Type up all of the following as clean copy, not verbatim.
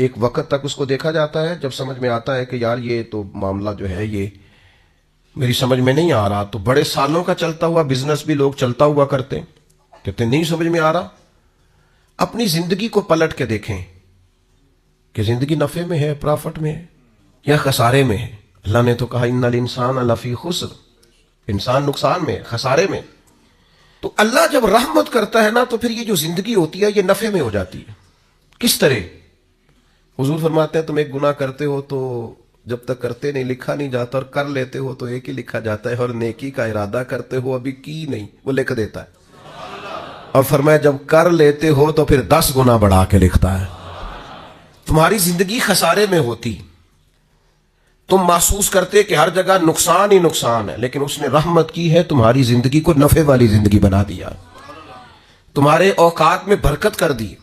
ایک وقت تک اس کو دیکھا جاتا ہے، جب سمجھ میں آتا ہے کہ یار یہ تو معاملہ جو ہے یہ میری سمجھ میں نہیں آ رہا، تو بڑے سالوں کا چلتا ہوا بزنس بھی لوگ چلتا ہوا کرتے ہیں، کہتے نہیں سمجھ میں آ رہا، اپنی زندگی کو پلٹ کے دیکھیں کہ زندگی نفع میں ہے، پرافٹ میں ہے یا خسارے میں ہے۔ اللہ نے تو کہا ان الانسان لفی خسر، انسان نقصان میں ہے، خسارے میں۔ تو اللہ جب رحمت کرتا ہے نا تو پھر یہ جو زندگی ہوتی ہے یہ نفع میں ہو جاتی ہے۔ کس طرح؟ حضور فرماتے ہیں تم ایک گناہ کرتے ہو تو جب تک کرتے نہیں لکھا نہیں جاتا، اور کر لیتے ہو تو ایک ہی لکھا جاتا ہے، اور نیکی کا ارادہ کرتے ہو ابھی کی نہیں وہ لکھ دیتا ہے، اور فرمایا جب کر لیتے ہو تو پھر 10 گنا بڑھا کے لکھتا ہے۔ تمہاری زندگی خسارے میں ہوتی، تم محسوس کرتے کہ ہر جگہ نقصان ہی نقصان ہے، لیکن اس نے رحمت کی ہے، تمہاری زندگی کو نفع والی زندگی بنا دیا، تمہارے اوقات میں برکت کر دی،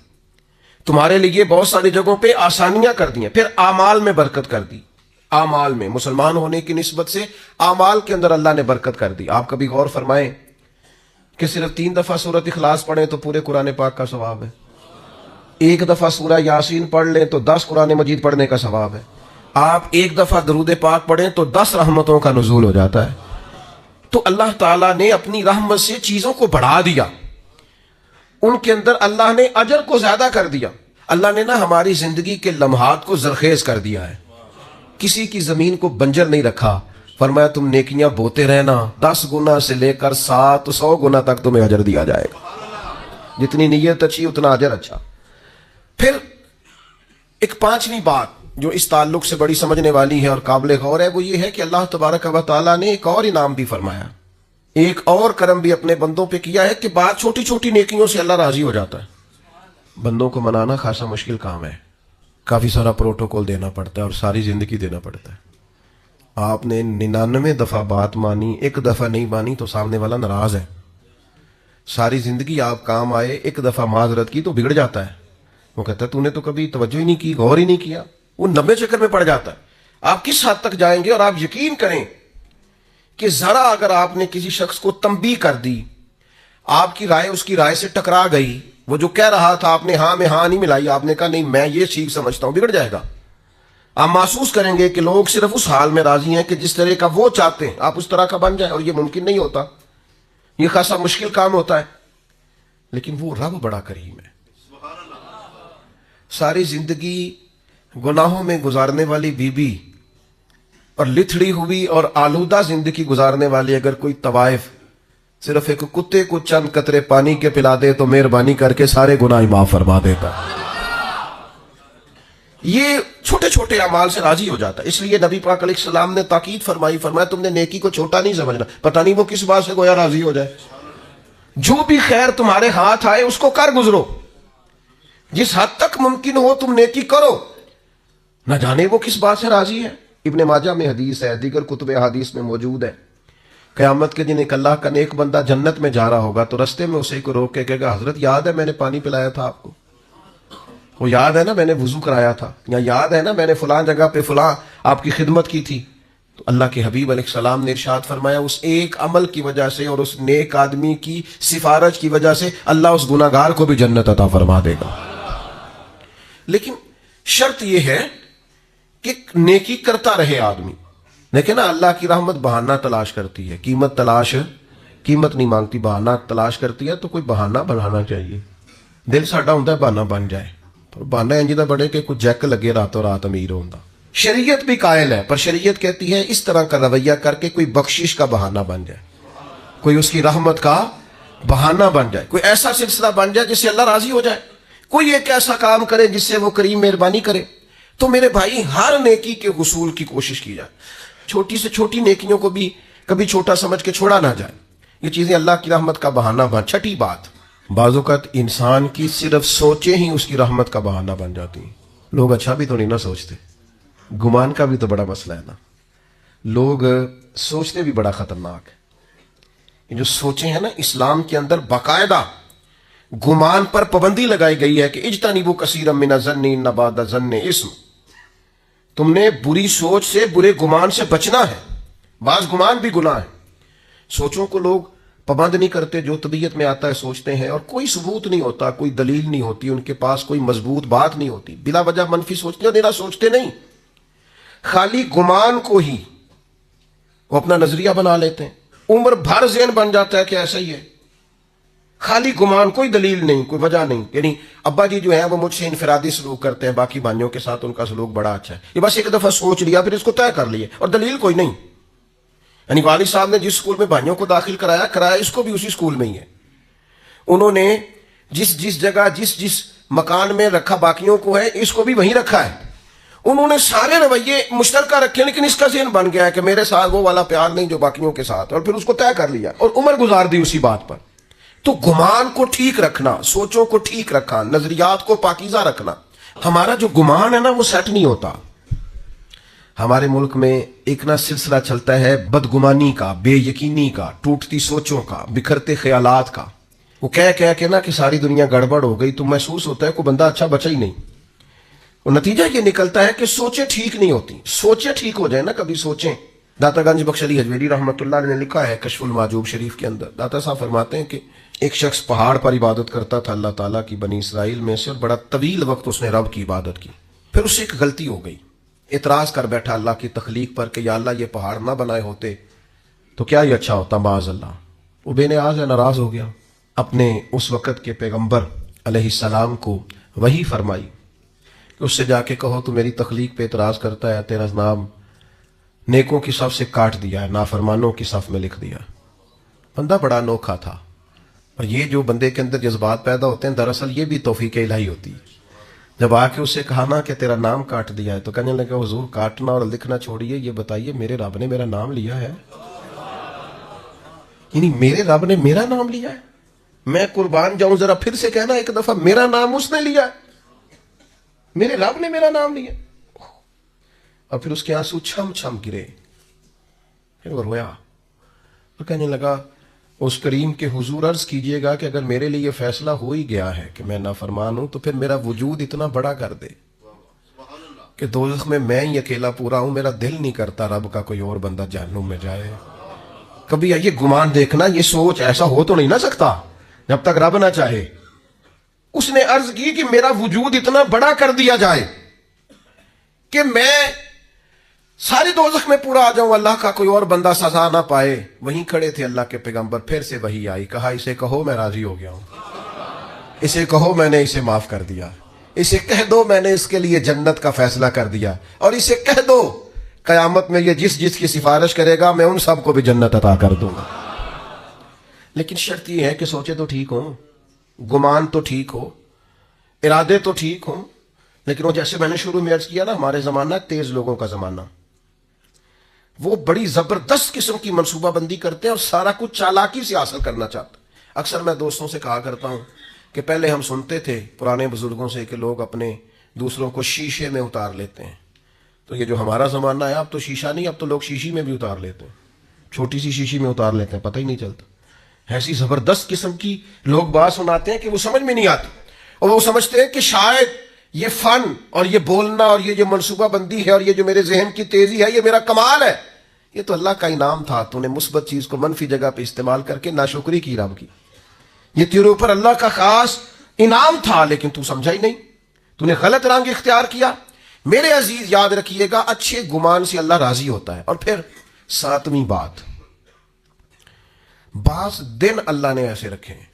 تمہارے لیے بہت ساری جگہوں پہ آسانیاں کر دی ہیں، پھر اعمال میں برکت کر دی، اعمال میں مسلمان ہونے کی نسبت سے اعمال کے اندر اللہ نے برکت کر دی۔ آپ کبھی غور فرمائیں کہ صرف 3 دفعہ سورۃ اخلاص پڑھیں تو پورے قرآن پاک کا ثواب ہے، 1 دفعہ سورہ یاسین پڑھ لیں تو 10 قرآن مجید پڑھنے کا ثواب ہے، آپ 1 دفعہ درود پاک پڑھیں تو 10 رحمتوں کا نزول ہو جاتا ہے۔ تو اللہ تعالیٰ نے اپنی رحمت سے چیزوں کو بڑھا دیا، ان کے اندر اللہ نے اجر کو زیادہ کر دیا، اللہ نے نا ہماری زندگی کے لمحات کو زرخیز کر دیا ہے، کسی کی زمین کو بنجر نہیں رکھا، فرمایا تم نیکیاں بوتے رہنا، 10 گنا سے لے کر 700 گنا تک تمہیں اجر دیا جائے گا، جتنی نیت اچھی اتنا اجر اچھا۔ پھر ایک 5ویں بات جو اس تعلق سے بڑی سمجھنے والی ہے اور قابل غور ہے، وہ یہ ہے کہ اللہ تبارک و تعالیٰ نے ایک اور انعام بھی فرمایا، ایک اور کرم بھی اپنے بندوں پہ کیا ہے کہ بات چھوٹی چھوٹی نیکیوں سے اللہ راضی ہو جاتا ہے۔ بندوں کو منانا خاصا مشکل کام ہے، کافی سارا پروٹوکول دینا پڑتا ہے اور ساری زندگی دینا پڑتا ہے۔ آپ نے 99 دفعہ بات مانی، 1 دفعہ نہیں مانی تو سامنے والا ناراض ہے، ساری زندگی آپ کام آئے، 1 دفعہ معذرت کی تو بگڑ جاتا ہے، وہ کہتا ہے تو نے تو کبھی توجہ ہی نہیں کی، غور ہی نہیں کیا، وہ 90 چکر میں پڑ جاتا ہے۔ آپ کس حد تک جائیں گے؟ اور آپ یقین کریں کہ ذرا اگر آپ نے کسی شخص کو تنبیہ کر دی، آپ کی رائے اس کی رائے سے ٹکرا گئی، وہ جو کہہ رہا تھا آپ نے ہاں میں ہاں نہیں ملائی، آپ نے کہا نہیں میں یہ ٹھیک سمجھتا ہوں، بگڑ جائے گا۔ آپ محسوس کریں گے کہ لوگ صرف اس حال میں راضی ہیں کہ جس طرح کا وہ چاہتے ہیں آپ اس طرح کا بن جائیں، اور یہ ممکن نہیں ہوتا، یہ خاصا مشکل کام ہوتا ہے، لیکن وہ رب بڑا کریم ہے۔ ساری زندگی گناہوں میں گزارنے والی بی بی اور لتھڑی ہوئی اور آلودہ زندگی گزارنے والی اگر کوئی طوائف صرف ایک کتے کو چند قطرے پانی کے پلا دے تو مہربانی کر کے سارے گناہ معاف فرما دیتا، یہ چھوٹے چھوٹے اعمال سے راضی ہو جاتا ہے۔ اس لیے نبی پاک علیہ السلام نے تاکید فرمائی، فرمایا تم نے نیکی کو چھوٹا نہیں سمجھنا، پتہ نہیں وہ کس بات سے گویا راضی ہو جائے، جو بھی خیر تمہارے ہاتھ آئے اس کو کر گزرو، جس حد تک ممکن ہو تم نیکی کرو، نہ جانے وہ کس بات سے راضی ہے۔ ابن ماجہ میں حدیث ہے، دیگر کتب حدیث میں موجود ہے، قیامت کے دن ایک اللہ کا نیک بندہ جنت میں جا رہا ہوگا تو رستے میں اسے کو روک کے کہے گا حضرت یاد ہے میں نے پانی پلایا تھا آپ کو، وہ یاد ہے نا میں نے وضو کرایا تھا، یا یاد ہے نا میں نے فلاں جگہ پہ فلاں آپ کی خدمت کی تھی۔ تو اللہ کے حبیب علیہ السلام نے ارشاد فرمایا اس ایک عمل کی وجہ سے اور اس نیک آدمی کی سفارش کی وجہ سے اللہ اس گناہگار کو بھی جنت عطا فرما دے گا۔ لیکن شرط یہ ہے کہ نیکی کرتا رہے آدمی، دیکھیں نا اللہ کی رحمت بہانہ تلاش کرتی ہے، قیمت نہیں مانگتی، بہانہ تلاش کرتی ہے، تو کوئی بہانہ بنانا چاہیے۔ دل ساڈا ہوندا ہے بہانہ بن جائے، پر بہانہ انج دا بڑے کہ کوئی جیک لگے راتوں رات امیر ہوندا۔ شریعت بھی قائل ہے، پر شریعت کہتی ہے اس طرح کا رویہ کر کے کوئی بخشش کا بہانہ بن جائے، کوئی اس کی رحمت کا بہانہ بن جائے، کوئی ایسا سلسلہ بن جائے جس سے اللہ راضی ہو جائے، کوئی ایک ایسا کام کرے جس سے وہ کریم مہربانی کرے۔ تو میرے بھائی ہر نیکی کے حصول کی کوشش کی جائے، چھوٹی سے چھوٹی نیکیوں کو بھی کبھی چھوٹا سمجھ کے چھوڑا نہ جائے، یہ چیزیں اللہ کی رحمت کا بہانہ بن۔ چھٹی بات، بعض اوقات انسان کی صرف سوچیں ہی اس کی رحمت کا بہانہ بن جاتی ہیں۔ لوگ اچھا بھی تو نہیں نہ سوچتے، گمان کا بھی تو بڑا مسئلہ ہے نا، لوگ سوچتے بھی بڑا خطرناک ہے۔ یہ جو سوچیں ہیں نا، اسلام کے اندر باقاعدہ گمان پر پابندی لگائی گئی ہے کہ اجتنبوا کثیرا من الظن ان بعض الظن اثم، تم نے بری سوچ سے برے گمان سے بچنا ہے، بعض گمان بھی گناہ ہے۔ سوچوں کو لوگ پابند نہیں کرتے، جو طبیعت میں آتا ہے سوچتے ہیں، اور کوئی ثبوت نہیں ہوتا، کوئی دلیل نہیں ہوتی، ان کے پاس کوئی مضبوط بات نہیں ہوتی، بلا وجہ منفی سوچتے دینا سوچتے نہیں، خالی گمان کو ہی وہ اپنا نظریہ بنا لیتے ہیں، عمر بھر ذہن بن جاتا ہے کہ ایسا ہی ہے، خالی گمان، کوئی دلیل نہیں، کوئی وجہ نہیں. یعنی ابا جی جو ہیں وہ مجھ سے انفرادی سلوک کرتے ہیں، باقی بھائیوں کے ساتھ ان کا سلوک بڑا اچھا ہے، یہ بس ایک دفعہ سوچ لیا پھر اس کو طے کر لیے، اور دلیل کوئی نہیں. یعنی والد صاحب نے جس اسکول میں بھائیوں کو داخل کرایا اس کو بھی اسی اسکول میں ہی ہے. انہوں نے جس جگہ جس مکان میں رکھا باقیوں کو ہے، اس کو بھی وہیں رکھا ہے. انہوں نے سارے رویے مشترکہ رکھے، لیکن اس کا ذہن بن گیا ہے کہ میرے ساتھ وہ والا پیار نہیں جو باقیوں کے ساتھ، اور پھر اس کو طے کر لیا اور عمر گزار دی اسی بات پر. تو گمان کو ٹھیک رکھنا، سوچوں کو ٹھیک رکھنا، نظریات کو پاکیزہ رکھنا. ہمارا جو گمان ہے نا وہ سیٹ نہیں ہوتا. ہمارے ملک میں ایک نہ سلسلہ چلتا ہے بدگمانی کا، بے یقینی کا، ٹوٹتی سوچوں کا، بکھرتے خیالات کا. وہ کہہ کے نا کہ ساری دنیا گڑبڑ ہو گئی، تو محسوس ہوتا ہے کوئی بندہ اچھا بچا ہی نہیں. اور نتیجہ یہ نکلتا ہے کہ سوچیں ٹھیک نہیں ہوتی. سوچیں ٹھیک ہو جائیں نا، کبھی سوچیں. داتا گنج بخش علی حجویری رحمۃ اللہ علیہ نے لکھا ہے کشف المعجوب شریف کے اندر، داتا صاحب فرماتے ہیں کہ ایک شخص پہاڑ پر عبادت کرتا تھا اللہ تعالیٰ کی بنی اسرائیل میں سے، اور بڑا طویل وقت اس نے رب کی عبادت کی. پھر اس سے ایک غلطی ہو گئی، اعتراض کر بیٹھا اللہ کی تخلیق پر کہ یا اللہ یہ پہاڑ نہ بنائے ہوتے تو کیا یہ اچھا ہوتا، معاذ اللہ. وہ بے نیاز ہے، ناراض ہو گیا. اپنے اس وقت کے پیغمبر علیہ السلام کو وحی فرمائی کہ اس سے جا کے کہو تو میری تخلیق پہ اعتراض کرتا ہے، تیرا نام نیکوں کی صف سے کاٹ دیا ہے، نافرمانوں کی صف میں لکھ دیا. بندہ بڑا انوکھا تھا. اور یہ جو بندے کے اندر جذبات پیدا ہوتے ہیں، دراصل یہ بھی توفیق الہی ہوتی ہے. جب آ کے اس سے کہا نا کہ تیرا نام کاٹ دیا ہے، تو کہنے لگا حضور کاٹنا اور لکھنا چھوڑیے، یہ بتائیے میرے رب نے میرا نام لیا ہے؟ یعنی میرے رب نے میرا نام لیا ہے؟ میں قربان جاؤں، ذرا پھر سے کہنا ایک دفعہ، میرا نام اس نے لیا ہے، میرے رب نے میرا نام لیا. اور پھر اس کے آنسو چھم چھم گرے. پھر وہ رویا اور کہنے لگا اس کریم کے حضور عرض کیجئے گا کہ اگر میرے لیے یہ فیصلہ ہو ہی گیا ہے کہ میں نافرمان ہوں، تو پھر میرا وجود اتنا بڑا کر دے کہ دوزخ میں ہی اکیلا پورا ہوں. میرا دل نہیں کرتا رب کا کوئی اور بندہ جہنم میں جائے. کبھی یہ گمان دیکھنا، یہ سوچ، ایسا ہو تو نہیں نہ سکتا جب تک رب نہ چاہے. اس نے عرض کی کہ میرا وجود اتنا بڑا کر دیا جائے کہ میں ساری دوزخ میں پورا آ جاؤں، اللہ کا کوئی اور بندہ سزا نہ پائے. وہیں کھڑے تھے اللہ کے پیغمبر. پھر سے وہی آئی، کہا اسے کہو میں راضی ہو گیا ہوں، اسے کہو میں نے اسے معاف کر دیا، اسے کہہ دو میں نے اس کے لیے جنت کا فیصلہ کر دیا، اور اسے کہہ دو قیامت میں یہ جس کی سفارش کرے گا میں ان سب کو بھی جنت عطا کر دوں گا. لیکن شرط یہ ہے کہ سوچے تو ٹھیک ہوں، گمان تو ٹھیک ہو، ارادے تو ٹھیک ہوں. لیکن وہ جیسے میں نے شروع میں عرض کیا نا، ہمارے زمانہ تیز لوگوں کا زمانہ، وہ بڑی زبردست قسم کی منصوبہ بندی کرتے ہیں اور سارا کچھ چالاکی سے حاصل کرنا چاہتے. اکثر میں دوستوں سے کہا کرتا ہوں کہ پہلے ہم سنتے تھے پرانے بزرگوں سے کہ لوگ اپنے دوسروں کو شیشے میں اتار لیتے ہیں. تو یہ جو ہمارا زمانہ ہے، اب تو شیشہ نہیں، اب تو لوگ شیشی میں بھی اتار لیتے ہیں، چھوٹی سی شیشی میں اتار لیتے ہیں، پتہ ہی نہیں چلتا. ایسی زبردست قسم کی لوگ بات سناتے ہیں کہ وہ سمجھ میں نہیں آتی، اور وہ سمجھتے ہیں کہ شاید یہ فن اور یہ بولنا اور یہ جو منصوبہ بندی ہے اور یہ جو میرے ذہن کی تیزی ہے، یہ میرا کمال ہے. یہ تو اللہ کا انعام تھا، تو نے مثبت چیز کو منفی جگہ پہ استعمال کر کے ناشکری کی رب کی. یہ تیرے اوپر اللہ کا خاص انعام تھا، لیکن تو سمجھا ہی نہیں، تو نے غلط رنگ اختیار کیا. میرے عزیز یاد رکھیے گا، اچھے گمان سے اللہ راضی ہوتا ہے. اور پھر ساتویں بات، بعض دن اللہ نے ایسے رکھے ہیں،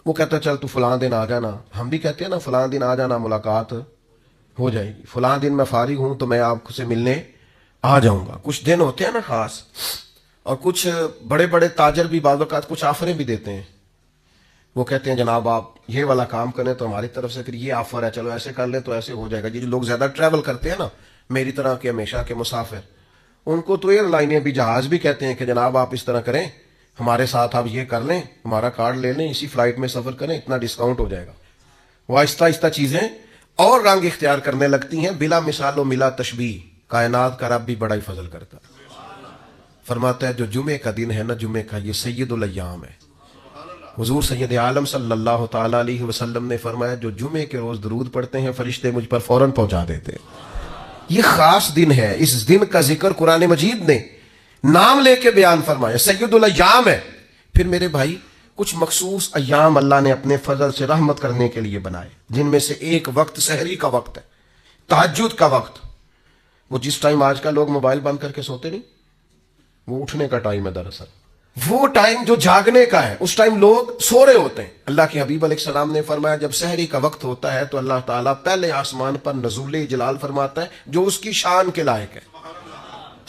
وہ کہتا ہے چل تو فلاں دن آ جانا. ہم بھی کہتے ہیں نا فلاں دن آ جانا، ملاقات ہو جائے گی. فلاں دن میں فارغ ہوں تو میں آپ سے ملنے آ جاؤں گا. کچھ دن ہوتے ہیں نا خاص، اور کچھ بڑے بڑے تاجر بھی بعض اوقات کچھ آفریں بھی دیتے ہیں. وہ کہتے ہیں جناب آپ یہ والا کام کریں تو ہماری طرف سے پھر یہ آفر ہے، چلو ایسے کر لیں تو ایسے ہو جائے گا. یہ جو لوگ زیادہ ٹریول کرتے ہیں نا، میری طرح کے ہمیشہ کے مسافر، ان کو تو ایئر لائنیں بھی، جہاز بھی کہتے ہیں کہ جناب آپ اس طرح کریں، ہمارے ساتھ آپ یہ کر لیں، ہمارا کارڈ لے لیں، اسی فلائٹ میں سفر کریں، اتنا ڈسکاؤنٹ ہو جائے گا. وہ آہستہ آہستہ چیزیں اور رنگ اختیار کرنے لگتی ہیں. بلا مثال و ملا تشبیہ، کائنات کا رب بھی بڑا ہی فضل کرتا ہے. فرماتا ہے جو جمعے کا دن ہے نا، جمعے کا یہ سید الایام ہے. حضور سید عالم صلی اللہ تعالی علیہ وسلم نے فرمایا جو جمعے کے روز درود پڑھتے ہیں فرشتے مجھ پر فوراً پہنچا دیتے ہیں. یہ خاص دن ہے. اس دن کا ذکر قرآن مجید نے نام لے کے بیان فرمایا، سید الایام ہے. پھر میرے بھائی کچھ مخصوص ایام اللہ نے اپنے فضل سے رحمت کرنے کے لیے بنائے، جن میں سے ایک وقت سحری کا وقت ہے، تہجد کا وقت. وہ جس ٹائم آج کل لوگ موبائل بند کر کے سوتے نہیں، وہ اٹھنے کا ٹائم ہے دراصل. وہ ٹائم جو جاگنے کا ہے، اس ٹائم لوگ سو رہے ہوتے ہیں. اللہ کے حبیب علیہ السلام نے فرمایا جب سحری کا وقت ہوتا ہے تو اللہ تعالیٰ پہلے آسمان پر نزول جلال فرماتا ہے جو اس کی شان کے لائق ہے.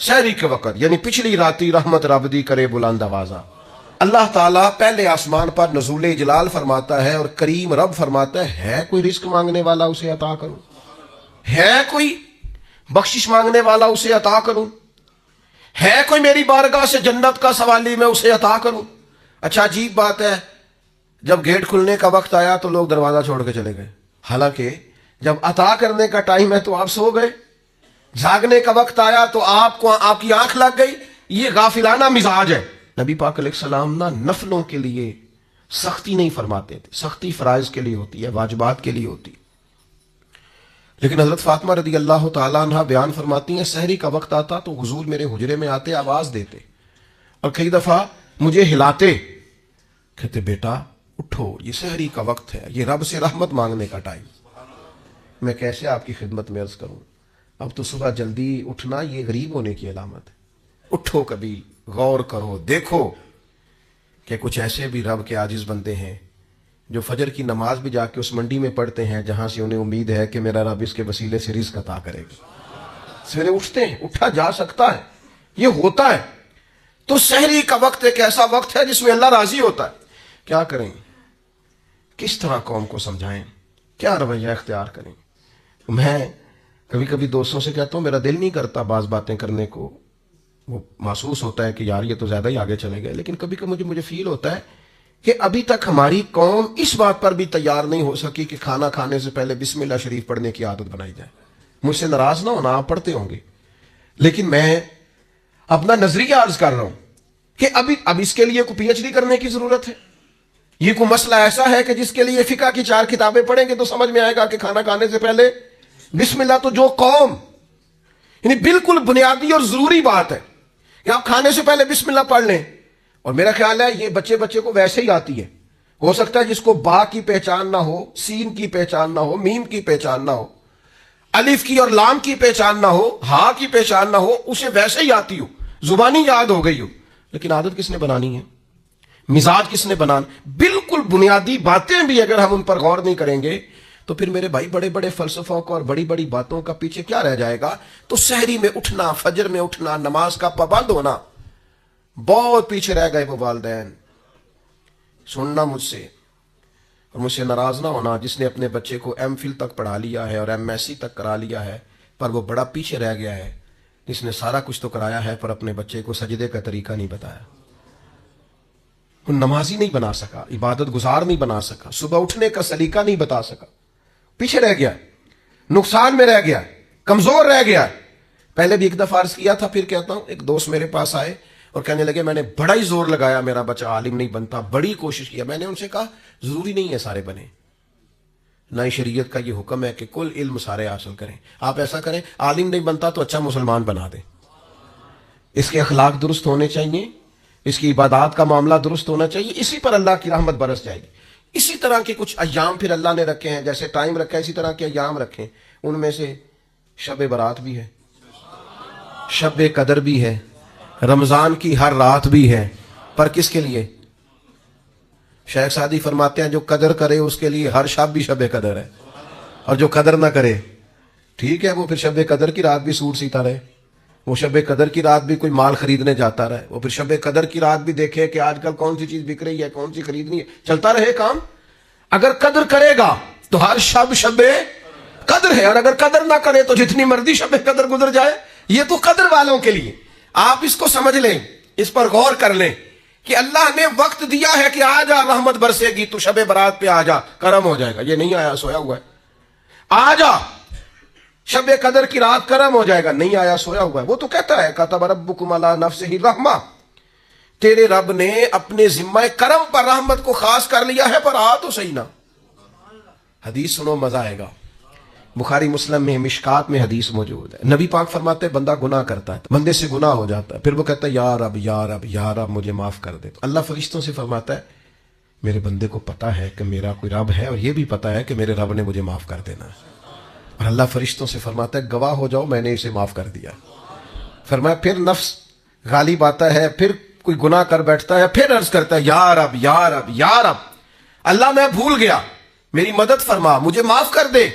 سحری کے وقت یعنی پچھلی راتی رحمت رب دی کرے بلند آوازہ، اللہ تعالیٰ پہلے آسمان پر نزول جلال فرماتا ہے اور کریم رب فرماتا ہے کوئی رزق مانگنے والا اسے عطا کروں، ہے کوئی بخشش مانگنے والا اسے عطا کروں، ہے کوئی میری بارگاہ سے جنت کا سوالی میں اسے عطا کروں. اچھا عجیب بات ہے، جب گیٹ کھلنے کا وقت آیا تو لوگ دروازہ چھوڑ کے چلے گئے، حالانکہ جب عطا کرنے کا ٹائم ہے تو آپ سو گئے. جاگنے کا وقت آیا تو آپ کی آنکھ لگ گئی. یہ غافلانہ مزاج ہے. نبی پاک علیہ السلام نہ نفلوں کے لیے سختی نہیں فرماتے تھے، سختی فرائض کے لیے ہوتی ہے، واجبات کے لیے ہوتی ہے. لیکن حضرت فاطمہ رضی اللہ تعالیٰ عنہ بیان فرماتی ہیں سحری کا وقت آتا تو حضور میرے حجرے میں آتے، آواز دیتے اور کئی دفعہ مجھے ہلاتے، کہتے بیٹا اٹھو، یہ سحری کا وقت ہے، یہ رب سے رحمت مانگنے کا ٹائم. میں کیسے آپ کی خدمت میں عرض کروں، اب تو صبح جلدی اٹھنا یہ غریب ہونے کی علامت ہے. اٹھو، کبھی غور کرو، دیکھو کہ کچھ ایسے بھی رب کے عاجز بندے ہیں جو فجر کی نماز بھی جا کے اس منڈی میں پڑھتے ہیں جہاں سے انہیں امید ہے کہ میرا رب اس کے وسیلے سے رزق عطا کرے گا. سویرے اٹھتے ہیں، اٹھا جا سکتا ہے، یہ ہوتا ہے. تو سحری کا وقت ایک ایسا وقت ہے جس میں اللہ راضی ہوتا ہے. کیا کریں، کس طرح قوم کو سمجھائیں، کیا رویہ اختیار کریں. میں کبھی کبھی دوستوں سے کہتا ہوں میرا دل نہیں کرتا بعض باتیں کرنے کو، وہ محسوس ہوتا ہے کہ یار یہ تو زیادہ ہی آگے چلے گئے. لیکن کبھی کبھی مجھے فیل ہوتا ہے کہ ابھی تک ہماری قوم اس بات پر بھی تیار نہیں ہو سکی کہ کھانا کھانے سے پہلے بسم اللہ شریف پڑھنے کی عادت بنائی جائے. مجھ سے ناراض نہ ہونا، آپ پڑھتے ہوں گے، لیکن میں اپنا نظریہ عرض کر رہا ہوں کہ اب اس کے لیے کوئی پی ایچ ڈی کرنے کی ضرورت ہے. یہ کوئی مسئلہ ایسا ہے کہ جس کے لیے فقہ کی 4 کتابیں پڑھیں گے تو سمجھ میں آئے گا کہ کھانا کھانے سے پہلے بسم اللہ. تو جو قوم یعنی بالکل بنیادی اور ضروری بات ہے کہ آپ کھانے سے پہلے بسم اللہ پڑھ لیں. اور میرا خیال ہے یہ بچے کو ویسے ہی آتی ہے. ہو سکتا ہے جس کو با کی پہچان نہ ہو، سین کی پہچان نہ ہو، میم کی پہچان نہ ہو، الف کی اور لام کی پہچان نہ ہو، ہا کی پہچان نہ ہو، اسے ویسے ہی آتی ہو، زبانی یاد ہو گئی ہو. لیکن عادت کس نے بنانی ہے، مزاج کس نے بنانا. بالکل بنیادی باتیں بھی اگر ہم ان پر غور نہیں کریں گے تو پھر میرے بھائی بڑے بڑے فلسفوں کو اور بڑی بڑی باتوں کا پیچھے کیا رہ جائے گا. تو سحری میں اٹھنا، فجر میں اٹھنا، نماز کا پابند ہونا، بہت پیچھے رہ گئے وہ والدین. سننا مجھ سے اور مجھ سے ناراض نہ ہونا جس نے اپنے بچے کو ایم فل تک پڑھا لیا ہے اور ایم ایس سی تک کرا لیا ہے پر وہ بڑا پیچھے رہ گیا ہے. جس نے سارا کچھ تو کرایا ہے پر اپنے بچے کو سجدے کا طریقہ نہیں بتایا، وہ نمازی نہیں بنا سکا، عبادت گزار نہیں بنا سکا، صبح اٹھنے کا سلیقہ نہیں بتا سکا، پیچھے رہ گیا، نقصان میں رہ گیا، کمزور رہ گیا. پہلے بھی ایک دفعہ عرض کیا تھا، پھر کہتا ہوں. ایک دوست میرے پاس آئے اور کہنے لگے میں نے بڑا ہی زور لگایا میرا بچہ عالم نہیں بنتا، بڑی کوشش کیا. میں نے ان سے کہا ضروری نہیں ہے سارے بنے، نہ شریعت کا یہ حکم ہے کہ کل علم سارے حاصل کریں. آپ ایسا کریں عالم نہیں بنتا تو اچھا مسلمان بنا دیں. اس کے اخلاق درست ہونے چاہیے، اس کی عبادات کا معاملہ درست ہونا چاہیے، اسی پر اللہ کی رحمت برس جائے گی. اسی طرح کے کچھ ایام پھر اللہ نے رکھے ہیں، جیسے ٹائم رکھا ہے اسی طرح کے ایام رکھیں. ان میں سے شب برات بھی ہے، شب قدر بھی ہے، رمضان کی ہر رات بھی ہے. پر کس کے لیے؟ شیخ سعدی فرماتے ہیں جو قدر کرے اس کے لیے ہر شب بھی شب قدر ہے، اور جو قدر نہ کرے ٹھیک ہے وہ پھر شب قدر کی رات بھی سوٹ سیتا رہے، وہ شب قدر کی رات بھی کوئی مال خریدنے جاتا رہے، وہ پھر شب قدر کی رات بھی دیکھے کہ آج کل کون سی چیز بک رہی ہے، کون سی خریدنی ہے، چلتا رہے کام. اگر قدر کرے گا تو ہر شب شب قدر ہے، اور اگر قدر نہ کرے تو جتنی مرضی شب قدر گزر جائے. یہ تو قدر والوں کے لیے. آپ اس کو سمجھ لیں، اس پر غور کر لیں کہ اللہ نے وقت دیا ہے کہ آ جا رحمت برسے گی، تو شب برات پہ آ جا کرم ہو جائے گا. یہ نہیں آیا سویا ہوا ہے، آ جا شب قدر کی رات کرم ہو جائے گا. نہیں آیا سویا ہوا ہے. وہ تو کہتا ہے کتب ربکم علی نفسہ الرحمہ، تیرے رب نے اپنے ذمہ کرم پر رحمت کو خاص کر لیا ہے. پر آ تو صحیح نا. حدیث سنو مزہ آئے گا. بخاری مسلم میں مشکات میں حدیث موجود ہے، نبی پاک فرماتے ہیں بندہ گناہ کرتا ہے، بندے سے گناہ ہو جاتا ہے، پھر وہ کہتا ہے یا رب یا رب یا رب مجھے معاف کر دے، تو اللہ فرشتوں سے فرماتا ہے میرے بندے کو پتا ہے کہ میرا کوئی رب ہے اور یہ بھی پتا ہے کہ میرے رب نے مجھے معاف کر دینا ہے، اور اللہ فرشتوں سے فرماتا ہے گواہ ہو جاؤ میں نے اسے معاف کر دیا۔ فرمایا پھر نفس غالب آتا ہے، پھر کوئی گناہ کر بیٹھتا ہے، پھر عرض کرتا ہے یا رب یا رب یا رب، اللہ میں بھول گیا میری مدد فرما مجھے معاف کر دے۔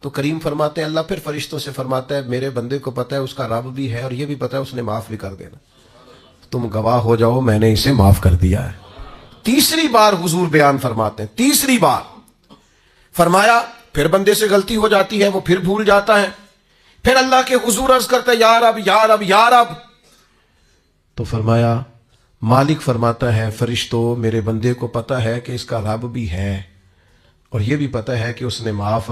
تو کریم فرماتے ہیں اللہ پھر فرشتوں سے فرماتا ہے میرے بندے کو پتا ہے اس کا رب بھی ہے اور یہ بھی پتا ہے اس نے معاف بھی کر دینا، تم گواہ ہو جاؤ میں نے اسے معاف کر دیا ہے۔ تیسری بار حضور بیان فرماتے ہیں، تیسری بار فرمایا پھر بندے سے غلطی ہو جاتی ہے، وہ پھر بھول جاتا ہے، پھر اللہ کے حضور عرض کرتا ہے یا رب یا رب یا رب، تو فرمایا مالک فرماتا ہے فرشتوں میرے بندے کو پتا ہے کہ اس کا رب بھی ہے اور یہ بھی پتا ہے کہ اس نے معاف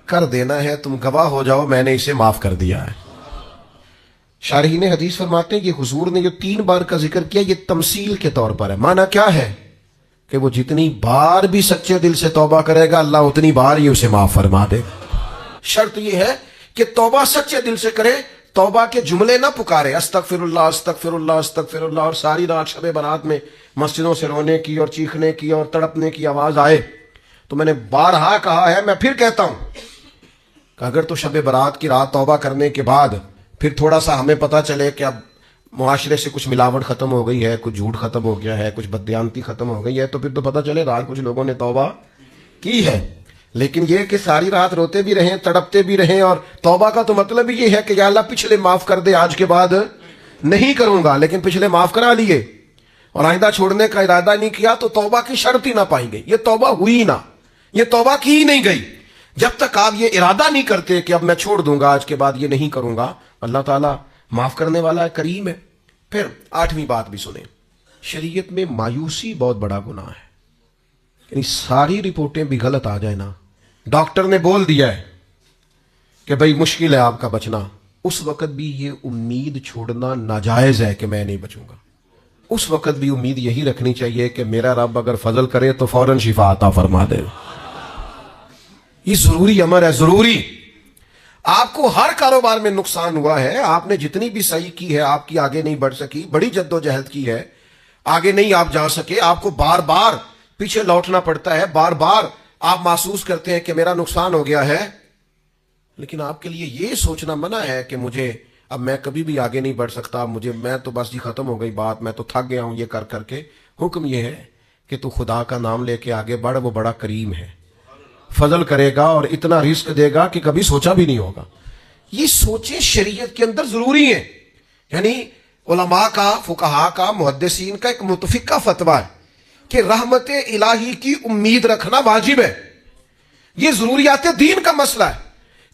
کر دینا ہے، تم گواہ ہو جاؤ میں نے اسے معاف کر دیا ہے۔ شارحین حدیث فرماتے ہیں کہ حضور نے جو 3 بار کا ذکر کیا یہ تمثیل کے طور پر ہے، معنی کیا ہے کہ وہ جتنی بار بھی سچے دل سے توبہ کرے گا اللہ اتنی بار ہی اسے معاف فرما دے گا۔ شرط یہ ہے کہ توبہ سچے دل سے کرے، توبہ کے جملے نہ پکارے استغفر اللہ استغفر اللہ استغفر اللہ اور ساری رات شب برات میں مسجدوں سے رونے کی اور چیخنے کی اور تڑپنے کی آواز آئے۔ تو میں نے بارہا کہا ہے، میں پھر کہتا ہوں کہ اگر تو شب برات کی رات توبہ کرنے کے بعد پھر تھوڑا سا ہمیں پتہ چلے کہ اب معاشرے سے کچھ ملاوٹ ختم ہو گئی ہے، کچھ جھوٹ ختم ہو گیا ہے، کچھ بددیانتی ختم ہو گئی ہے، تو پھر تو پتہ چلے رات کچھ لوگوں نے توبہ کی ہے۔ لیکن یہ کہ ساری رات روتے بھی رہیں تڑپتے بھی رہیں، اور توبہ کا تو مطلب یہ ہے کہ یا اللہ پچھلے معاف کر دے، آج کے بعد نہیں کروں گا، لیکن پچھلے معاف کرا لیے اور آئندہ چھوڑنے کا ارادہ نہیں کیا تو توبہ کی شرط ہی نہ پائی گئی، یہ توبہ ہوئی نہ، یہ توبہ کی ہی نہیں گئی۔ جب تک آپ یہ ارادہ نہیں کرتے کہ اب میں چھوڑ دوں گا، آج کے بعد یہ نہیں کروں گا، اللہ تعالیٰ معاف کرنے والا ہے، کریم ہے۔ پھر 8ویں بات بھی سنیں، شریعت میں مایوسی بہت بڑا گناہ ہے، یعنی ساری رپورٹیں بھی غلط آ جائیں نا، ڈاکٹر نے بول دیا ہے کہ بھئی مشکل ہے آپ کا بچنا، اس وقت بھی یہ امید چھوڑنا ناجائز ہے کہ میں نہیں بچوں گا، اس وقت بھی امید یہی رکھنی چاہیے کہ میرا رب اگر فضل کرے تو فوراً شفا عطا فرما دے۔ یہ ضروری امر ہے، ضروری۔ آپ کو ہر کاروبار میں نقصان ہوا ہے، آپ نے جتنی بھی صحیح کی ہے آپ کی آگے نہیں بڑھ سکی، بڑی جد و جہد کی ہے، آگے نہیں آپ جا سکے، آپ کو بار بار پیچھے لوٹنا پڑتا ہے، بار بار آپ محسوس کرتے ہیں کہ میرا نقصان ہو گیا ہے، لیکن آپ کے لیے یہ سوچنا منع ہے کہ مجھے اب میں کبھی بھی آگے نہیں بڑھ سکتا، میں تو بس یہ ختم ہو گئی بات، میں تو تھک گیا ہوں یہ کر کر کے۔ حکم یہ ہے کہ تو خدا کا نام لے کے آگے بڑھ، وہ بڑا کریم ہے، فضل کرے گا اور اتنا رزق دے گا کہ کبھی سوچا بھی نہیں ہوگا۔ یہ سوچیں شریعت کے اندر ضروری ہے، یعنی علماء کا، فقہاء کا، محدثین کا ایک متفقہ فتویٰ ہے کہ رحمت الہی کی امید رکھنا واجب ہے، یہ ضروریات دین کا مسئلہ ہے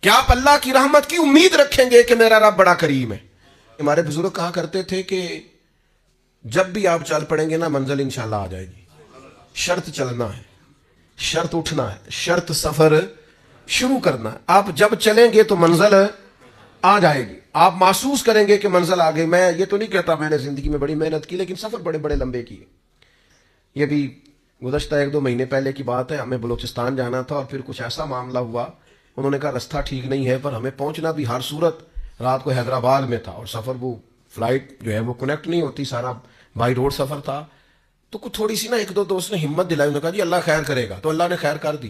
کہ آپ اللہ کی رحمت کی امید رکھیں گے کہ میرا رب بڑا کریم ہے۔ ہمارے بزرگ کہا کرتے تھے کہ جب بھی آپ چل پڑیں گے نا منزل انشاءاللہ آ جائے گی، شرط چلنا ہے، شرط اٹھنا ہے، شرط سفر شروع کرنا ہے۔ آپ جب چلیں گے تو منزل آ جائے گی، آپ محسوس کریں گے کہ منزل آ گئی۔ میں یہ تو نہیں کہتا میں نے زندگی میں بڑی محنت کی، لیکن سفر بڑے بڑے لمبے کیے۔ یہ بھی گزشتہ 1-2 مہینے پہلے کی بات ہے، ہمیں بلوچستان جانا تھا اور پھر کچھ ایسا معاملہ ہوا، انہوں نے کہا رستہ ٹھیک نہیں ہے، پر ہمیں پہنچنا بھی ہر صورت، رات کو حیدرآباد میں تھا اور سفر وہ فلائٹ جو ہے وہ کنیکٹ نہیں ہوتی، سارا بائی روڈ سفر تھا۔ تو کچھ تھوڑی سی نا 1-2 دوست نے ہمت دلائی، انہوں نے کہا جی اللہ خیر کرے گا، تو اللہ نے خیر کر دی،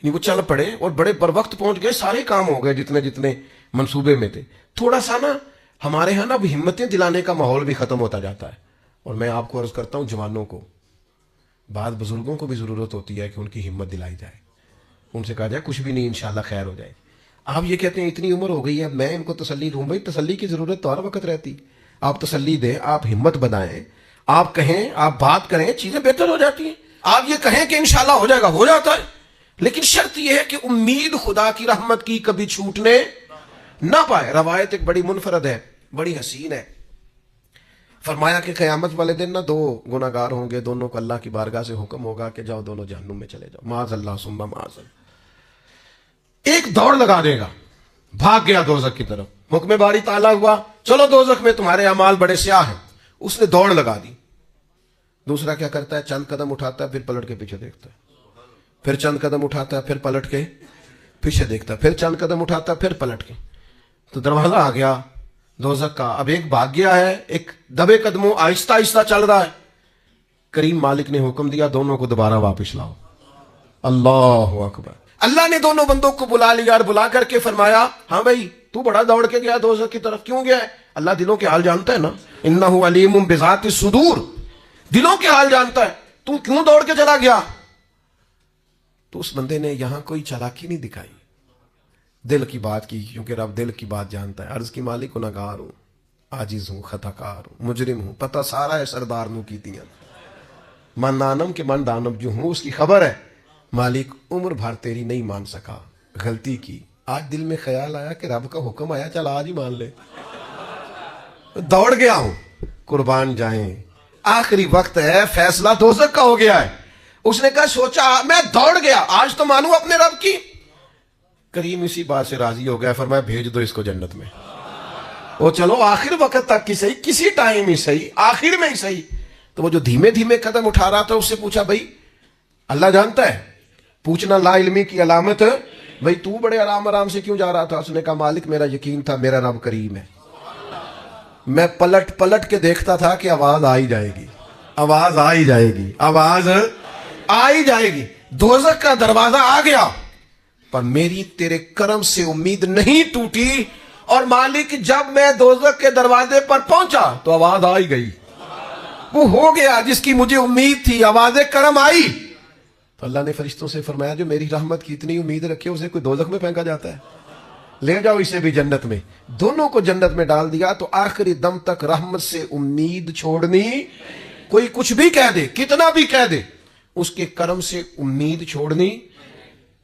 یعنی وہ چل پڑے اور بڑے بر وقت پہنچ گئے، سارے کام ہو گئے جتنے منصوبے میں تھے۔ تھوڑا سا نا ہمارے ہاں نا اب ہمتیں دلانے کا ماحول بھی ختم ہوتا جاتا ہے، اور میں آپ کو عرض کرتا ہوں جوانوں کو، بعض بزرگوں کو بھی ضرورت ہوتی ہے کہ ان کی ہمت دلائی جائے، ان سے کہا جائے کچھ بھی نہیں انشاءاللہ خیر ہو جائے۔ آپ یہ کہتے ہیں اتنی عمر ہو گئی ہے میں ان کو تسلی دوں، بھائی تسلی کی ضرورت تو ہر وقت رہتی، آپ تسلی دیں، آپ ہمت بنائیں، آپ کہیں، آپ بات کریں، چیزیں بہتر ہو جاتی ہیں۔ آپ یہ کہیں کہ انشاءاللہ ہو جائے گا، ہو جاتا ہے، لیکن شرط یہ ہے کہ امید خدا کی رحمت کی کبھی چھوٹنے نہ پائے۔ روایت ایک بڑی منفرد ہے، بڑی حسین ہے، فرمایا کہ قیامت والے دن نہ 2 گناہگار ہوں گے، دونوں کو اللہ کی بارگاہ سے حکم ہوگا کہ جاؤ دونوں جہنم میں چلے جاؤ، معاذ اللہ ثم معاذ اللہ۔ ایک دوڑ لگا دے گا، بھاگ گیا دوزخ کی طرف، حکم باری تعالیٰ ہوا چلو دوزخ میں تمہارے اعمال بڑے سیاہ ہیں، اس نے دوڑ لگا دی۔ دوسرا کیا کرتا ہے، چند قدم اٹھاتا ہے پھر پلٹ کے پیچھے دیکھتا ہے، پھر چند قدم اٹھاتا ہے، پھر پلٹ کے پیچھے دیکھتا ہے، پھر چند قدم اٹھاتا ہے، پھر پلٹ کے، تو دروازہ آ گیا دوزخ کا۔ اب ایک بھاگ گیا ہے، ایک دبے قدموں آہستہ آہستہ چل رہا ہے۔ کریم مالک نے حکم دیا دونوں کو دوبارہ واپس لاؤ۔ اللہ اکبر۔ اللہ نے دونوں بندوں کو بلا لیا اور بلا کر کے فرمایا ہاں بھائی تو بڑا دوڑ کے گیا دوزخ کی طرف، کیوں گیا ہے؟ اللہ دلوں کے حال جانتا ہے نا، انہ علیم بذات الصدور، دلوں کے حال جانتا ہے، تو کیوں دوڑ کے چلا گیا؟ تو اس بندے نے یہاں کوئی چالاکی نہیں دکھائی، دل کی بات کی، کیونکہ رب دل کی بات جانتا ہے۔ عرض کی مالک گناہگار ہوں، عاجز ہوں، خطا کار ہوں، مجرم ہوں، پتہ سارا ہے سردار نو کیتیاں، من نانم کے من دانم جو ہوں، اس کی خبر ہے۔ مالک عمر بھر تیری نہیں مان سکا، غلطی کی، آج دل میں خیال آیا کہ رب کا حکم آیا، چل آج ہی مان لے، دوڑ گیا ہوں۔ قربان جائیں، آخری وقت ہے، فیصلہ دوزخ کا ہو گیا ہے۔ اس نے کہا سوچا میں دوڑ گیا، آج تو مانوں اپنے رب کی۔ کریم اسی بات سے راضی ہو گیا، فرمایا بھیج دو اس کو جنت میں، وہ چلو آخر وقت تک کی صحیح، کسی ٹائم ہی صحیح، آخر میں ہی صحیح۔ تو وہ جو دھیمے دھیمے قدم اٹھا رہا تھا، اس سے پوچھا بھائی اللہ جانتا ہے؟ پوچھنا لا علمی کی علامت ہے، بھائی تو بڑے آرام آرام سے کیوں جا رہا تھا؟ اس نے کہا مالک میرا یقین تھا میرا رب کریم ہے، میں پلٹ پلٹ کے دیکھتا تھا کہ آواز آ ہی جائے گی، آواز آ ہی جائے گی، آواز آ ہی جائے گی۔ دوزخ کا دروازہ آ گیا، پر میری تیرے کرم سے امید نہیں ٹوٹی، اور مالک جب میں دوزخ کے دروازے پر پہنچا تو آواز آ ہی گئی، وہ ہو گیا جس کی مجھے امید تھی، آواز کرم آئی۔ تو اللہ نے فرشتوں سے فرمایا جو میری رحمت کی اتنی امید رکھے اسے کوئی دوزخ میں پھینکا جاتا ہے؟ لے جاؤ اسے بھی جنت میں۔ دونوں کو جنت میں ڈال دیا۔ تو آخری دم تک رحمت سے امید چھوڑنی، کوئی کچھ بھی کہہ دے، کتنا بھی کہہ دے، اس کے کرم سے امید چھوڑنی۔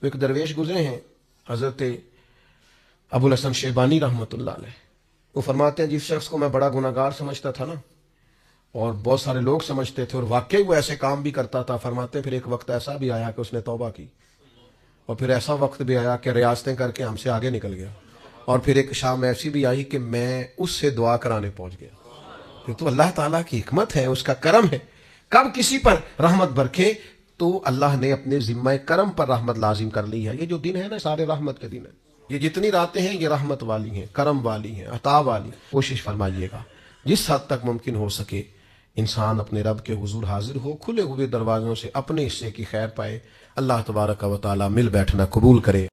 ایک درویش گزرے ہیں حضرت ابو الحسن شیبانی رحمۃ اللہ علیہ، وہ فرماتے ہیں جس شخص کو میں بڑا گناہگار سمجھتا تھا نا، اور بہت سارے لوگ سمجھتے تھے، اور واقعی وہ ایسے کام بھی کرتا تھا، فرماتے ہیں پھر ایک وقت ایسا بھی آیا کہ اس نے توبہ کی، اور پھر ایسا وقت بھی آیا کہ ریاستیں کر کے ہم سے آگے نکل گیا، اور پھر ایک شام ایسی بھی آئی کہ میں اس سے دعا کرانے پہنچ گیا۔ پھر تو اللہ تعالیٰ کی حکمت ہے، اس کا کرم ہے، کب کسی پر رحمت برکھے تو اللہ نے اپنے ذمہ کرم پر رحمت لازم کر لی ہے۔ یہ جو دن ہے نا سارے رحمت کے دن ہیں، یہ جتنی راتیں ہیں یہ رحمت والی ہیں، کرم والی ہیں، عطا والی۔ کوشش فرمائیے گا جس حد تک ممکن ہو سکے انسان اپنے رب کے حضور حاضر ہو، کھلے ہوئے دروازوں سے اپنے حصے کی خیر پائے۔ اللہ تبارک و تعالی مل بیٹھنا قبول کرے۔